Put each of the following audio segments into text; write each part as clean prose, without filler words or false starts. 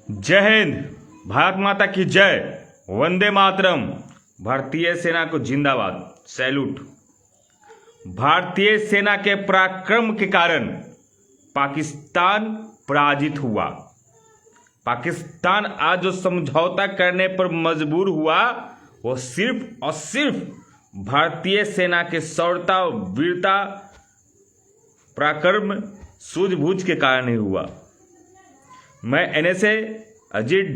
जय हिंद, भारत माता की जय, वंदे मातरम। भारतीय सेना को जिंदाबाद, सैल्यूट। भारतीय सेना के पराक्रम के कारण पाकिस्तान पराजित हुआ। पाकिस्तान आज जो समझौता करने पर मजबूर हुआ वो सिर्फ और सिर्फ भारतीय सेना के शौर्यता, वीरता, पराक्रम, सूझबूझ के कारण ही हुआ। मैं एनएसए अजीत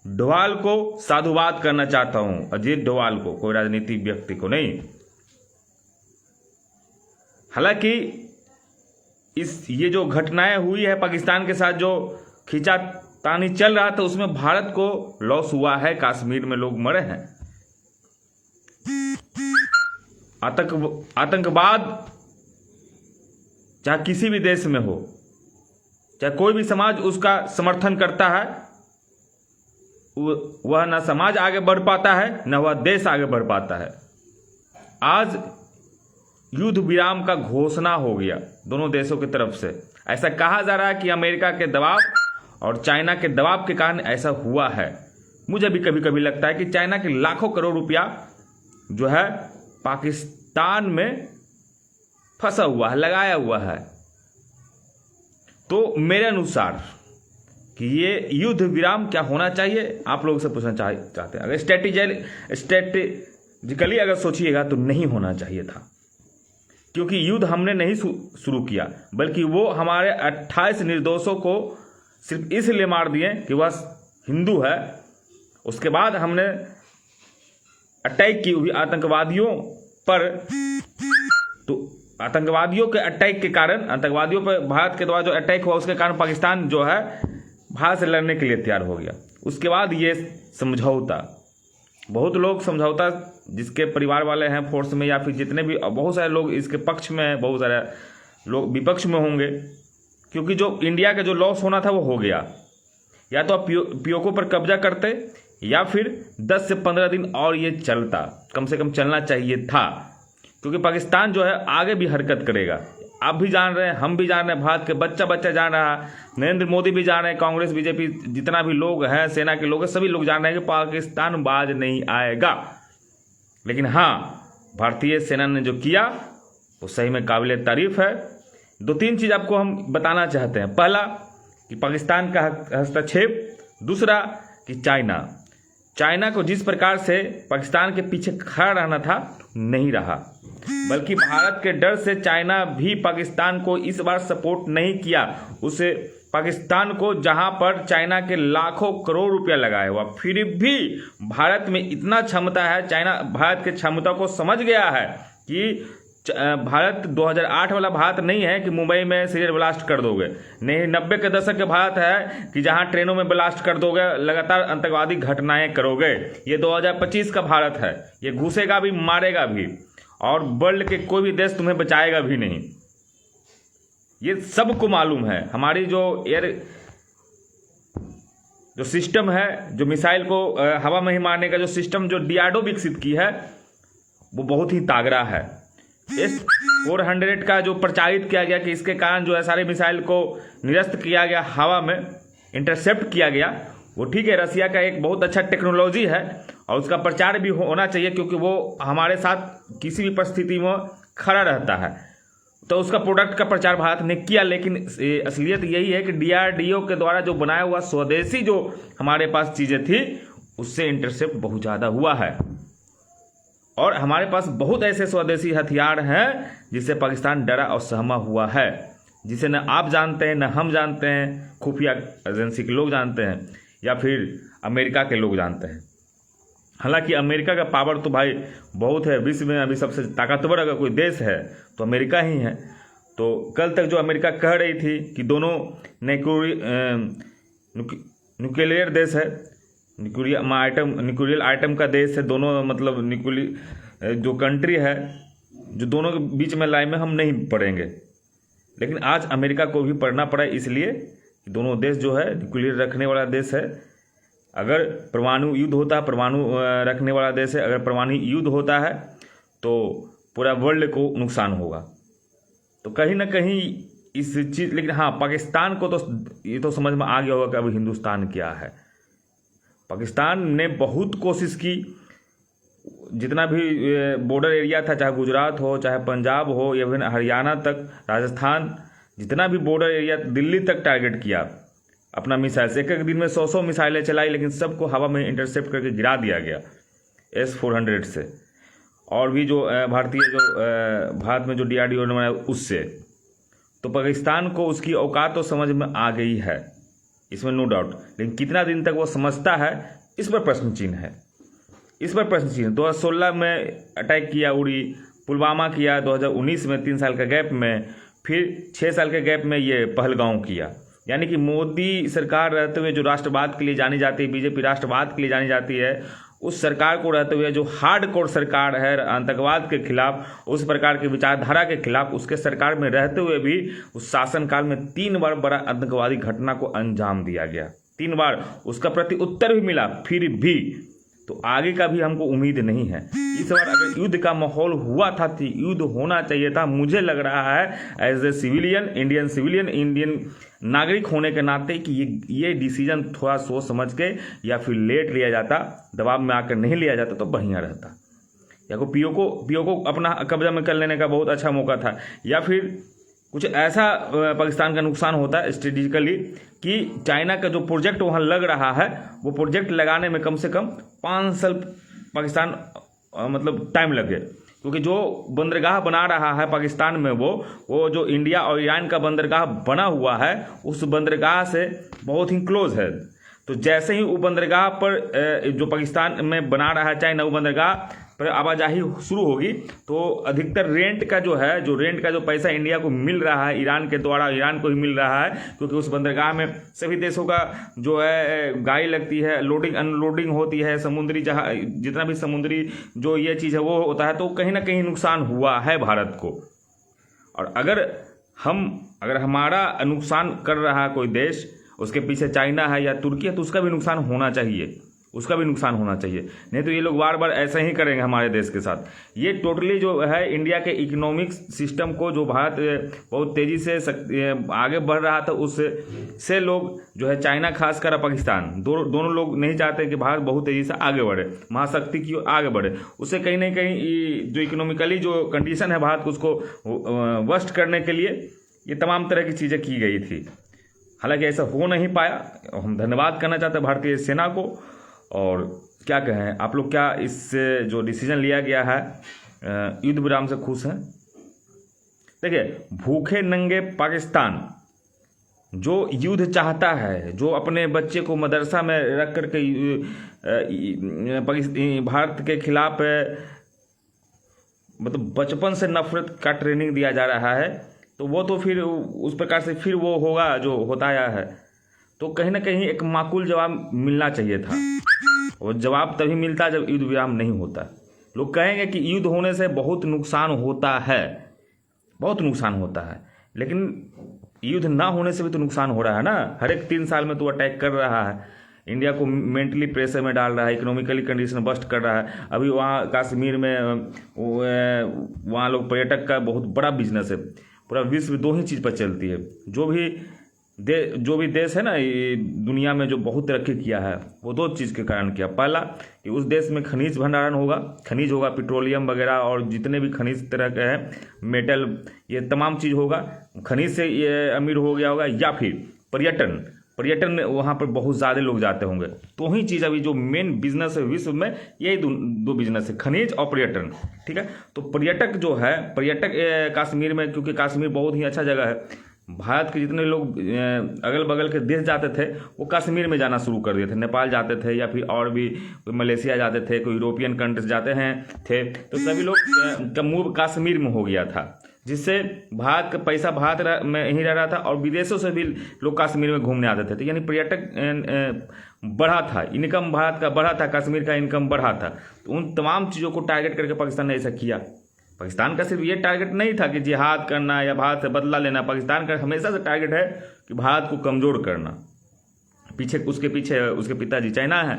डोभाल को साधुवाद करना चाहता हूं। अजीत डोभाल को, कोई राजनीतिक व्यक्ति को नहीं। हालांकि ये जो घटनाएं हुई है पाकिस्तान के साथ, जो खींचातानी चल रहा था, उसमें भारत को लॉस हुआ है। कश्मीर में लोग मरे हैं। आतंकवाद चाहे किसी भी देश में हो, चाहे कोई भी समाज उसका समर्थन करता है, वह न समाज आगे बढ़ पाता है, न वह देश आगे बढ़ पाता है। आज युद्ध विराम का घोषणा हो गया दोनों देशों की तरफ से। ऐसा कहा जा रहा है कि अमेरिका के दबाव और चाइना के दबाव के कारण ऐसा हुआ है। मुझे भी कभी कभी लगता है कि चाइना के लाखों करोड़ रुपया जो है पाकिस्तान में फंसा हुआ है, लगाया हुआ है। तो मेरे अनुसार कि ये युद्ध विराम क्या होना चाहिए, आप लोगों से पूछना चाहते हैं। अगर स्ट्रेटेजिकली अगर सोचिएगा तो नहीं होना चाहिए था, क्योंकि युद्ध हमने नहीं शुरू किया, बल्कि वो हमारे 28 निर्दोषों को सिर्फ इसलिए मार दिए कि वह हिंदू है। उसके बाद हमने अटैक की हुई आतंकवादियों पर। तो आतंकवादियों के अटैक के कारण, आतंकवादियों पर भारत के द्वारा जो अटैक हुआ, उसके कारण पाकिस्तान जो है भारत से लड़ने के लिए तैयार हो गया। उसके बाद ये समझौता, बहुत लोग समझौता, जिसके परिवार वाले हैं फोर्स में या फिर जितने भी, बहुत सारे लोग इसके पक्ष में हैं, बहुत सारे लोग विपक्ष में होंगे, क्योंकि जो इंडिया का जो लॉस होना था वो हो गया। या तो आप पीओके पर कब्जा करते, या फिर 10 से 15 दिन और ये चलता, कम से कम चलना चाहिए था। क्योंकि पाकिस्तान जो है आगे भी हरकत करेगा। आप भी जान रहे हैं, हम भी जान रहे हैं, भारत के बच्चा जान रहा है, नरेंद्र मोदी भी जान रहे हैं, कांग्रेस, बीजेपी, जितना भी लोग हैं, सेना के लोग हैं, सभी लोग जान रहे हैं कि पाकिस्तान बाज नहीं आएगा। लेकिन हाँ, भारतीय सेना ने जो किया वो सही में काबिल तारीफ है। 2-3 चीज़ आपको हम बताना चाहते हैं। पहला कि पाकिस्तान का हस्तक्षेप, दूसरा कि चाइना को जिस प्रकार से पाकिस्तान के पीछे खड़ा रहना था नहीं रहा, बल्कि भारत के डर से चाइना भी पाकिस्तान को इस बार सपोर्ट नहीं किया। उसे पाकिस्तान को, जहां पर चाइना के लाखों करोड़ रुपया लगाया हुआ, फिर भी भारत में इतना क्षमता है। चाइना भारत के क्षमता को समझ गया है कि भारत 2008 वाला भारत नहीं है कि मुंबई में सीरियल ब्लास्ट कर दोगे, नहीं 90 के दशक के भारत है कि जहां ट्रेनों में ब्लास्ट कर दोगे, लगातार आतंकवादी घटनाएं करोगे। ये 2025 का भारत है। ये घुसेगा भी, मारेगा भी, और वर्ल्ड के कोई भी देश तुम्हें बचाएगा भी नहीं। ये सबको मालूम है। हमारी जो जो सिस्टम है, जो मिसाइल को हवा में ही मारने का जो सिस्टम जो डीआरडीओ विकसित की है, वो बहुत ही तागड़ा है। S-400 का जो प्रचारित किया गया कि इसके कारण जो है सारे मिसाइल को निरस्त किया गया, हवा में इंटरसेप्ट किया गया, वो ठीक है, रसिया का एक बहुत अच्छा टेक्नोलॉजी है और उसका प्रचार भी होना चाहिए, क्योंकि वो हमारे साथ किसी भी परिस्थिति में खड़ा रहता है। तो उसका प्रोडक्ट का प्रचार भारत ने किया। लेकिन असलियत यही है कि डीआरडीओ के द्वारा जो बनाया हुआ स्वदेशी जो हमारे पास चीज़ें थी, उससे इंटरसेप्ट बहुत ज़्यादा हुआ है। और हमारे पास बहुत ऐसे स्वदेशी हथियार हैं जिससे पाकिस्तान डरा और सहमा हुआ है, जिसे न आप जानते हैं, न हम जानते हैं, खुफिया एजेंसी के लोग जानते हैं, या फिर अमेरिका के लोग जानते हैं। हालांकि अमेरिका का पावर तो भाई बहुत है। विश्व में अभी सबसे ताकतवर अगर कोई देश है तो अमेरिका ही है। तो कल तक जो अमेरिका कह रही थी कि दोनों न्यूक्लियर देश है, न्यूक्लियर आइटम का देश है, दोनों मतलब न्यूक्लियर जो कंट्री है, जो दोनों के बीच में लाइन में हम नहीं पड़ेंगे। लेकिन आज अमेरिका को भी पढ़ना पड़ा, इसलिए कि दोनों देश जो है न्यूक्लियर रखने वाला देश है। अगर परमाणु युद्ध होता है, परमाणु रखने वाला देश है, अगर परमाणु युद्ध होता है तो पूरा वर्ल्ड को नुकसान होगा। तो कहीं ना कहीं इस चीज़, लेकिन हाँ पाकिस्तान को तो ये तो समझ में आ गया होगा कि अब हिंदुस्तान क्या है। पाकिस्तान ने बहुत कोशिश की, जितना भी बॉर्डर एरिया था, चाहे गुजरात हो, चाहे पंजाब हो, या फिर हरियाणा तक, राजस्थान, जितना भी बॉर्डर एरिया, दिल्ली तक टारगेट किया अपना मिसाइल से। एक एक दिन में 100 मिसाइलें चलाई, लेकिन सबको हवा में इंटरसेप्ट करके गिरा दिया गया S-400 से, और भी जो भारत में जो DRDO ने बनाया उससे। तो पाकिस्तान को उसकी औकात तो समझ में आ गई है, इसमें नो डाउट, लेकिन कितना दिन तक वो समझता है, इस पर प्रश्न चिन्ह है। 2016 में अटैक किया उड़ी, पुलवामा किया 2019 में 3 साल का गैप में, फिर 6 साल के गैप में ये पहलगांव किया। यानी कि मोदी सरकार रहते हुए जो राष्ट्रवाद के लिए जानी जाती है, बीजेपी राष्ट्रवाद के लिए जानी जाती है, उस सरकार को रहते हुए जो हार्डकोर सरकार है आतंकवाद के खिलाफ, उस प्रकार की विचारधारा के खिलाफ, उसके सरकार में रहते हुए भी उस शासनकाल में 3 बार बड़ा आतंकवादी घटना को अंजाम दिया गया, 3 बार उसका प्रति उत्तर भी मिला, फिर भी। तो आगे का भी हमको उम्मीद नहीं है। इस बार अगर युद्ध का माहौल हुआ था तो युद्ध होना चाहिए था। मुझे लग रहा है एज ए सिविलियन, इंडियन नागरिक होने के नाते कि ये डिसीजन थोड़ा सोच समझ के या फिर लेट लिया जाता, दबाव में आकर नहीं लिया जाता तो बढ़िया रहता। या को पीओ को अपना कब्जा में कर लेने का बहुत अच्छा मौका था, या फिर कुछ ऐसा पाकिस्तान का नुकसान होता है स्ट्रेटेजिकली कि चाइना का जो प्रोजेक्ट वहाँ लग रहा है, वो प्रोजेक्ट लगाने में कम से कम 5 साल पाकिस्तान मतलब टाइम लगे, क्योंकि जो बंदरगाह बना रहा है पाकिस्तान में, वो जो इंडिया और ईरान का बंदरगाह बना हुआ है, उस बंदरगाह से बहुत ही क्लोज है। तो जैसे ही वो बंदरगाह पर जो पाकिस्तान में बना रहा है चाइना, वो बंदरगाह पर आवाजाही शुरू होगी, तो अधिकतर रेंट का जो पैसा इंडिया को मिल रहा है ईरान के द्वारा, ईरान को ही मिल रहा है, क्योंकि उस बंदरगाह में सभी देशों का जो है गाड़ी लगती है, लोडिंग अनलोडिंग होती है, समुद्री जहाज, जितना भी समुद्री जो ये चीज़ है वो होता है। तो कहीं ना कहीं नुकसान हुआ है भारत को। और अगर हमारा नुकसान कर रहा है कोई देश, उसके पीछे चाइना है या तुर्की है, तो उसका भी नुकसान होना चाहिए, नहीं तो ये लोग बार बार ऐसे ही करेंगे हमारे देश के साथ। ये टोटली जो है इंडिया के इकोनॉमिक सिस्टम को, जो भारत बहुत तेज़ी से आगे बढ़ रहा था, उससे लोग जो है चाइना खासकर पाकिस्तान दोनों लोग नहीं चाहते कि भारत बहुत तेज़ी से आगे बढ़े, महाशक्ति की ओर आगे बढ़े। उससे कहीं ना कहीं जो इकोनॉमिकली जो कंडीशन है भारत को, उसको वर्स्ट करने के लिए ये तमाम तरह की चीज़ें की गई थी। हालांकि ऐसा हो नहीं पाया। हम धन्यवाद करना चाहते हैं भारतीय सेना को। और क्या कहें, आप लोग क्या इससे जो डिसीजन लिया गया है युद्ध विराम से खुश हैं? देखिए, भूखे नंगे पाकिस्तान जो युद्ध चाहता है, जो अपने बच्चे को मदरसा में रख करके भारत के खिलाफ मतलब बचपन से नफरत का ट्रेनिंग दिया जा रहा है, तो वो तो फिर उस प्रकार से फिर वो होगा जो होता आया है। तो कहीं ना कहीं एक माकूल जवाब मिलना चाहिए था, और जवाब तभी मिलता जब युद्ध विराम नहीं होता। लोग कहेंगे कि युद्ध होने से बहुत नुकसान होता है, लेकिन युद्ध ना होने से भी तो नुकसान हो रहा है ना। हर एक 3 साल में तो अटैक कर रहा है, इंडिया को मेंटली प्रेशर में डाल रहा है, इकोनॉमिकली कंडीशन बस्ट कर रहा है। अभी वहाँ कश्मीर में वहाँ लोग पर्यटक का बहुत बड़ा बिजनेस है, पूरा विश्व 2 ही चीज़ पर चलती है। जो भी देश है ना ये दुनिया में जो बहुत तरक्की किया है, वो 2 चीज़ के कारण किया। पहला कि उस देश में खनिज भंडारण होगा, खनिज होगा, पेट्रोलियम वगैरह और जितने भी खनिज तरह के हैं, मेटल, ये तमाम चीज़ होगा, खनिज से ये अमीर हो गया होगा। या फिर पर्यटन में वहाँ पर बहुत ज़्यादा लोग जाते होंगे। तो ही चीज़ अभी जो मेन बिजनेस है विश्व में, यही 2 बिजनेस है, खनिज और पर्यटन। ठीक है, तो पर्यटक कश्मीर में, क्योंकि कश्मीर बहुत ही अच्छा जगह है, भारत के जितने लोग अगल बगल के देश जाते थे वो कश्मीर में जाना शुरू कर दिए थे। नेपाल जाते थे, या फिर और भी कोई मलेशिया जाते थे, कोई यूरोपियन कंट्रीज जाते थे, तो सभी लोग का मूव कश्मीर में हो गया था, जिससे भारत का पैसा भारत में ही रह रहा था, और विदेशों से भी लोग कश्मीर में घूमने आते थे। तो यानी पर्यटक बढ़ा था, इनकम भारत का बढ़ा था, कश्मीर का इनकम बढ़ा था। तो उन तमाम चीज़ों को टारगेट करके पाकिस्तान ने ऐसा किया। पाकिस्तान का सिर्फ ये टारगेट नहीं था कि जिहाद करना या भारत से बदला लेना। पाकिस्तान का हमेशा से टारगेट है कि भारत को कमज़ोर करना। उसके पीछे उसके पिताजी चाइना है।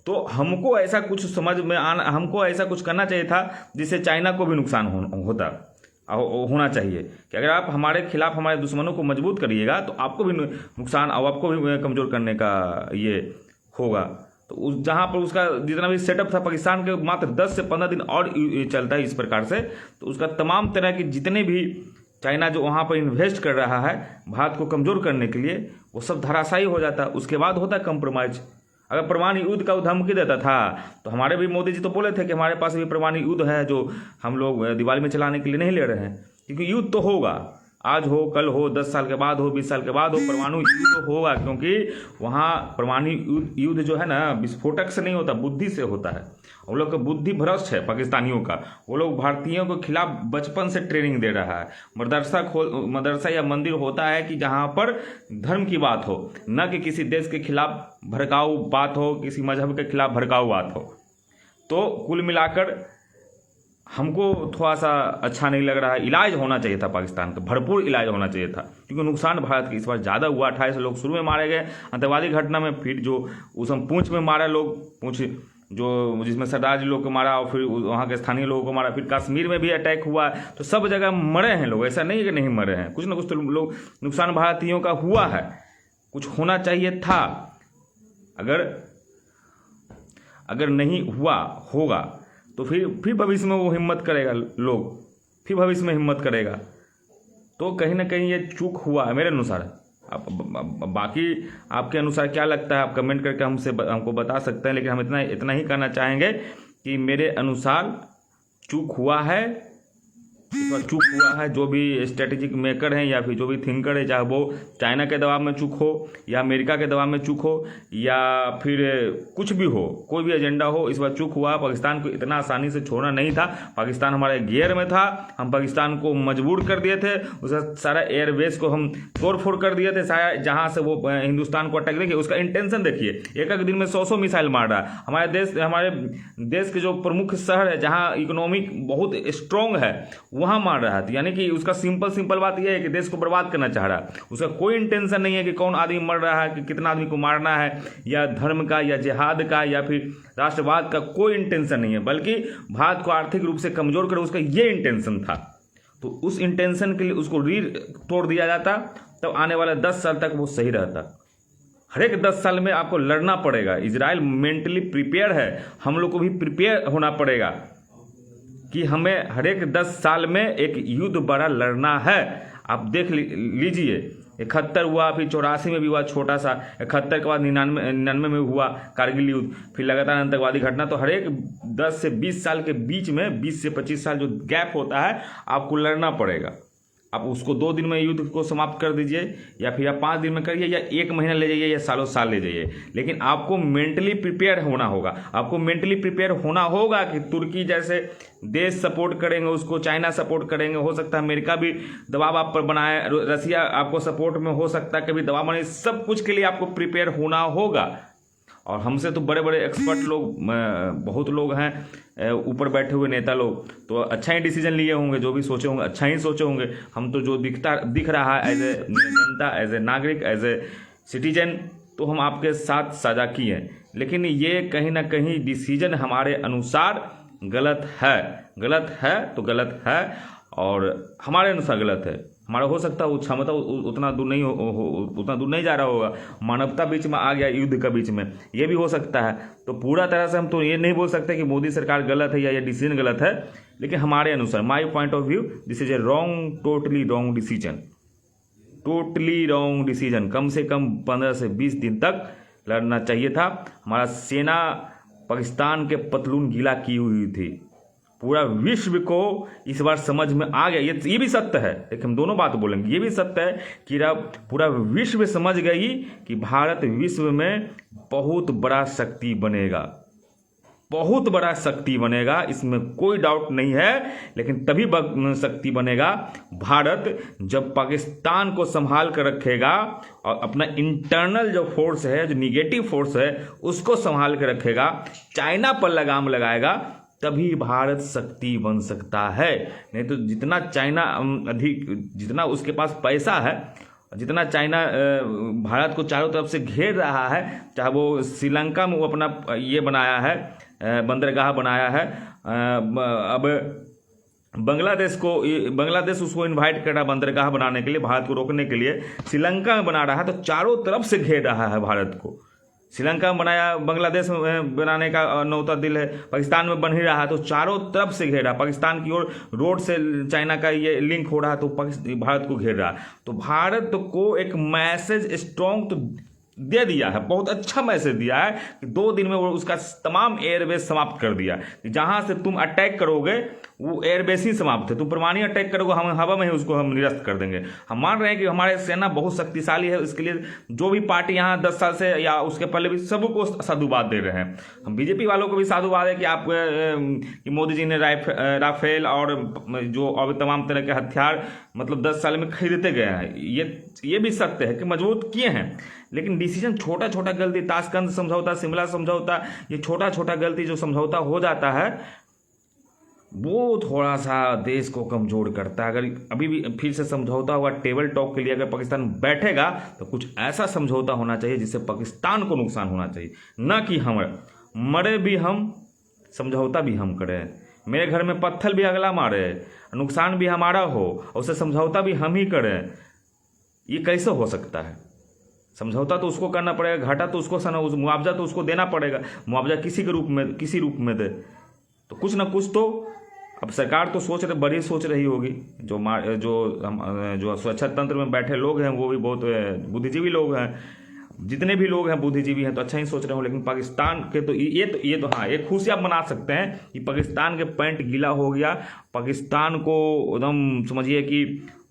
तो हमको ऐसा कुछ समझ में हमको ऐसा कुछ करना चाहिए था जिससे चाइना को भी नुकसान होता। होना चाहिए कि अगर आप हमारे खिलाफ हमारे दुश्मनों को मजबूत करिएगा तो आपको भी नुकसान और आपको भी कमज़ोर करने का ये होगा। तो उस जहाँ पर उसका जितना भी सेटअप था पाकिस्तान के मात्र 10 से 15 दिन और चलता है इस प्रकार से, तो उसका तमाम तरह के जितने भी चाइना जो वहाँ पर इन्वेस्ट कर रहा है भारत को कमज़ोर करने के लिए, वो सब धराशायी हो जाता है। उसके बाद होता है कंप्रोमाइज। अगर परमाणु युद्ध का धमकी देता था तो हमारे भी मोदी जी तो बोले थे कि हमारे पास भी परमाणु युद्ध है जो हम लोग दिवाली में चलाने के लिए नहीं ले रहे हैं, क्योंकि युद्ध तो होगा, आज हो कल हो 10 साल के बाद हो 20 साल के बाद हो, परमाणु युद्ध होगा। क्योंकि वहाँ परमाणु युद्ध जो है ना विस्फोटक से नहीं होता, बुद्धि से होता है। वो लोग का बुद्धि भ्रष्ट है पाकिस्तानियों का। वो लोग भारतीयों के खिलाफ बचपन से ट्रेनिंग दे रहा है। मदरसा या मंदिर होता है कि जहाँ पर धर्म की बात हो, न कि किसी देश के खिलाफ भड़काऊ बात हो, किसी मजहब के खिलाफ भड़काऊ बात हो। तो कुल मिलाकर हमको थोड़ा सा अच्छा नहीं लग रहा है। इलाज होना चाहिए था पाकिस्तान का, भरपूर इलाज होना चाहिए था, क्योंकि नुकसान भारत के इस बार ज़्यादा हुआ। 28 लोग शुरू में मारे गए आतंकवादी घटना में, फिर जो उस हम पूंछ में मारा लोग, पूंछ जो जिसमें सरदार जी लोग को मारा और फिर वहाँ के स्थानीय लोगों को मारा, फिर कश्मीर में भी अटैक हुआ। तो सब जगह मरे हैं लोग, ऐसा नहीं है कि नहीं मरे हैं, कुछ ना कुछ तो लोग नुकसान भारतीयों का हुआ है। कुछ होना चाहिए था। अगर नहीं हुआ होगा तो फिर भविष्य में वो हिम्मत करेगा, लोग फिर भविष्य में हिम्मत करेगा। तो कहीं ना कहीं ये चूक हुआ है मेरे अनुसार। आप बाकी आपके अनुसार क्या लगता है आप कमेंट करके हमको बता सकते हैं, लेकिन हम इतना ही कहना चाहेंगे कि मेरे अनुसार चूक हुआ है। चूक हुआ है जो भी स्ट्रेटेजिक मेकर हैं या फिर जो भी थिंकर है, चाहे वो चाइना के दबाव में चूक हो या अमेरिका के दबाव में चूक हो या फिर कुछ भी हो, कोई भी एजेंडा हो, इस बार चूक हुआ। पाकिस्तान को इतना आसानी से छोड़ना नहीं था। पाकिस्तान हमारे गियर में था, हम पाकिस्तान को मजबूर कर दिए थे, उसका सारा एयरबेस को हम तोड़ फोड़ कर दिए थे, सारा जहाँ से वो हिंदुस्तान को अटैक। देखिए उसका इंटेंशन देखिए, एक दिन में 100 मिसाइल मार रहा है। हमारे देश के जो प्रमुख शहर है जहाँ इकोनॉमिक बहुत स्ट्रॉन्ग है वहाँ मार रहा है। यानी कि उसका सिंपल बात यह है कि देश को बर्बाद करना चाह रहा है। उसका कोई इंटेंशन नहीं है कि कौन आदमी मर रहा है, कि कितना आदमी को मारना है, या धर्म का या जिहाद का या फिर राष्ट्रवाद का कोई इंटेंशन नहीं है, बल्कि भारत को आर्थिक रूप से कमजोर करे, उसका ये इंटेंशन था। तो उस इंटेंशन के लिए उसको तोड़ दिया जाता, तब आने वाले 10 साल तक वो सही रहता। हर एक 10 साल में आपको लड़ना पड़ेगा। इजराइल मेंटली प्रिपेयर है, हम लोग को भी प्रिपेयर होना पड़ेगा कि हमें हर एक 10 साल में एक युद्ध बड़ा लड़ना है। आप देख लीजिए, 71 हुआ, फिर 84 में भी हुआ छोटा सा, 71 के बाद 99 में हुआ कारगिल युद्ध, फिर लगातार आतंकवादी घटना। तो हर एक 10 से 20 साल के बीच में 20 से 25 साल जो गैप होता है आपको लड़ना पड़ेगा। आप उसको 2 दिन में युद्ध को समाप्त कर दीजिए, या फिर आप 5 दिन में करिए, या 1 महीना ले जाइए, या सालों साल ले जाइए, लेकिन आपको मेंटली प्रिपेयर होना होगा। आपको मेंटली प्रिपेयर होना होगा कि तुर्की जैसे देश सपोर्ट करेंगे उसको, चाइना सपोर्ट करेंगे, हो सकता है अमेरिका भी दबाव आप पर बनाए, रसिया आपको सपोर्ट में हो सकता है कभी दबाव बनाए। सब कुछ के लिए आपको प्रिपेयर होना होगा। और हमसे तो बड़े बड़े एक्सपर्ट लोग, बहुत लोग हैं ऊपर बैठे हुए नेता लोग, तो अच्छा ही डिसीजन लिए होंगे, जो भी सोचे होंगे अच्छा ही सोचे होंगे। हम तो जो दिख रहा है as a Janata, as a नागरिक, एज ए सिटीजन, तो हम आपके साथ साझा किए हैं। लेकिन ये कहीं ना कहीं डिसीजन हमारे अनुसार गलत है तो गलत है, और हमारे अनुसार गलत है। हमारा हो सकता है वो क्षमता उतना दूर नहीं जा रहा होगा, मानवता बीच में आ गया युद्ध का बीच में, ये भी हो सकता है। तो पूरा तरह से हम तो ये नहीं बोल सकते कि मोदी सरकार गलत है या ये डिसीजन गलत है, लेकिन हमारे अनुसार, my point of view, this is a wrong, totally wrong decision. कम से कम 15 से 20 दिन तक लड़ना चाहिए था। हमारा सेना पाकिस्तान के पतलून गीला की हुई थी। पूरा विश्व को इस बार समझ में आ गया, ये भी सत्य है। लेकिन हम दोनों बात बोलेंगे, ये भी सत्य है कि पूरा विश्व समझ गई कि भारत विश्व में बहुत बड़ा शक्ति बनेगा, इसमें कोई डाउट नहीं है। लेकिन तभी शक्ति बनेगा भारत जब पाकिस्तान को संभाल कर रखेगा और अपना इंटरनल जो फोर्स है, जो निगेटिव फोर्स है, उसको संभाल कर रखेगा, चाइना पर लगाम लगाएगा, तभी भारत शक्ति बन सकता है। नहीं तो जितना चाइना जितना उसके पास पैसा है, जितना चाइना भारत को चारों तरफ से घेर रहा है, चाहे वो श्रीलंका में वो अपना ये बनाया है, बंदरगाह बनाया है, अब बांग्लादेश उसको इनवाइट कर रहा है बंदरगाह बनाने के लिए, भारत को रोकने के लिए श्रीलंका में बना रहा है, तो चारों तरफ से घेर रहा है भारत को। श्रीलंका में बनाया, बांग्लादेश में बनाने का नौता दिल है, पाकिस्तान में बन ही रहा है, तो चारों तरफ से घेरा। पाकिस्तान की ओर रोड से चाइना का ये लिंक हो रहा है, तो भारत को घेर रहा है। तो भारत को एक मैसेज स्ट्रॉन्ग तो दे दिया है, बहुत अच्छा मैसेज दिया है कि 2 दिन में वो उसका तमाम एयरबेस समाप्त कर दिया कि जहां से तुम अटैक करोगे वो एयरबेस ही समाप्त है, तुम परमाणु अटैक करोगे हम हवा में ही उसको हम निरस्त कर देंगे। हम मान रहे हैं कि हमारे सेना बहुत शक्तिशाली है, इसके लिए जो भी पार्टी यहाँ 10 साल से या उसके पहले भी सबको साधुवाद दे रहे हैं। हम बीजेपी वालों को भी साधुवाद है कि आप कि मोदी जी ने राफेल और जो अब तमाम तरह के हथियार मतलब 10 साल में खरीदते गए हैं, ये भी सत्य है कि मजबूत किए हैं। लेकिन डिसीजन छोटा छोटा गलती, ताशकंद समझौता, शिमला समझौता, ये छोटा छोटा गलती जो समझौता हो जाता है वो थोड़ा सा देश को कमजोर करता है। अगर अभी भी फिर से समझौता हुआ टेबल टॉक के लिए अगर पाकिस्तान बैठेगा तो कुछ ऐसा समझौता होना चाहिए जिससे पाकिस्तान को नुकसान होना चाहिए, न कि हम मरे भी हम, समझौता भी हम करें। मेरे घर में पत्थर भी अगला मारे, नुकसान भी हमारा हो, उससे समझौता भी हम ही करें, ये कैसे हो सकता है? समझौता तो उसको करना पड़ेगा, घाटा तो उसको मुआवजा तो उसको देना पड़ेगा, मुआवजा किसी रूप में दे। तो कुछ ना कुछ तो अब सरकार तो बड़ी सोच रही होगी। जो सुरक्षा तंत्र में बैठे लोग हैं वो भी बहुत बुद्धिजीवी लोग हैं, जितने भी लोग हैं बुद्धिजीवी हैं तो अच्छा ही सोच रहे हो। लेकिन पाकिस्तान के तो ये तो हाँ, एक खुशी आप मना सकते हैं कि पाकिस्तान के पैंट गीला हो गया, पाकिस्तान को एकदम समझिए कि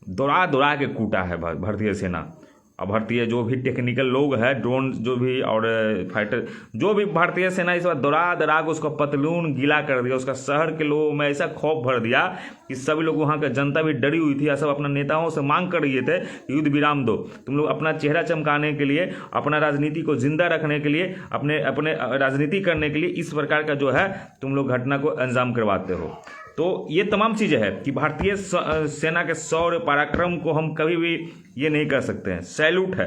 दौड़ा दौड़ा के कूटा है भारतीय सेना। अब भारतीय जो भी टेक्निकल लोग हैं, ड्रोन जो भी और फाइटर जो भी भारतीय सेना इस बार दौड़ा दौड़ा के उसका पतलून गीला कर दिया, उसका शहर के लोगों में ऐसा खौफ भर दिया कि सभी लोग, वहाँ का जनता भी डरी हुई थी। सब अपने नेताओं से मांग कर रहे थे कि युद्ध विराम दो, तुम लोग अपना चेहरा चमकाने के लिए, अपना राजनीति को जिंदा रखने के लिए, अपने राजनीति करने के लिए इस प्रकार का जो है तुम लोग घटना को अंजाम करवाते हो। तो ये तमाम चीज़ें हैं कि भारतीय सेना के शौर्य पराक्रम को हम कभी भी ये नहीं कर सकते हैं। सैल्यूट है,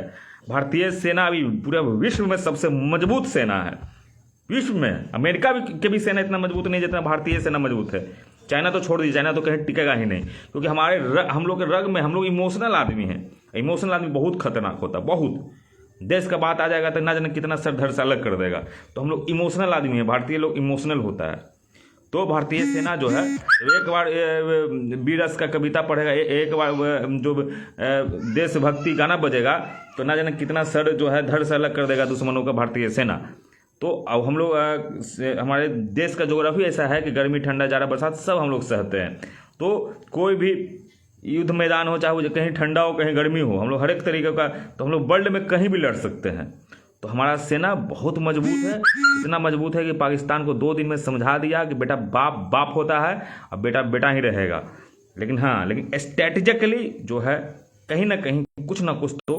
भारतीय सेना अभी पूरे विश्व में सबसे मजबूत सेना है। विश्व में अमेरिका के भी सेना इतना मजबूत नहीं जितना भारतीय सेना मजबूत है। चाइना तो छोड़ दीजिए, चाइना तो कहीं टिकेगा ही नहीं, क्योंकि हम लोग के रग में, हम लोग इमोशनल आदमी हैं। इमोशनल आदमी बहुत खतरनाक होता है, बहुत। देश का बात आ जाएगा तो ना जाने कितना सर धड़ से अलग कर देगा। तो हम लोग इमोशनल आदमी हैं, भारतीय लोग इमोशनल होता है। तो भारतीय सेना जो है एक बार बीरस का कविता पढ़ेगा, एक बार जो देशभक्ति गाना बजेगा तो ना जाने कितना सर जो है धड़ से अलग कर देगा दुश्मनों का भारतीय सेना। तो अब हम लोग हमारे देश का ज्योग्राफी ऐसा है कि गर्मी, ठंडा, जाड़ा, बरसात सब हम लोग सहते हैं। तो कोई भी युद्ध मैदान हो, चाहे वो कहीं ठंडा हो कहीं गर्मी हो, हम लोग हर एक तरीके का, तो हम लोग वर्ल्ड में कहीं भी लड़ सकते हैं। तो हमारा सेना बहुत मजबूत है, इतना मजबूत है कि पाकिस्तान को 2 दिन में समझा दिया कि बेटा बाप बाप होता है, अब बेटा बेटा ही रहेगा। लेकिन हाँ, लेकिन स्ट्रेटेजिकली जो है कहीं ना कहीं कुछ ना कुछ तो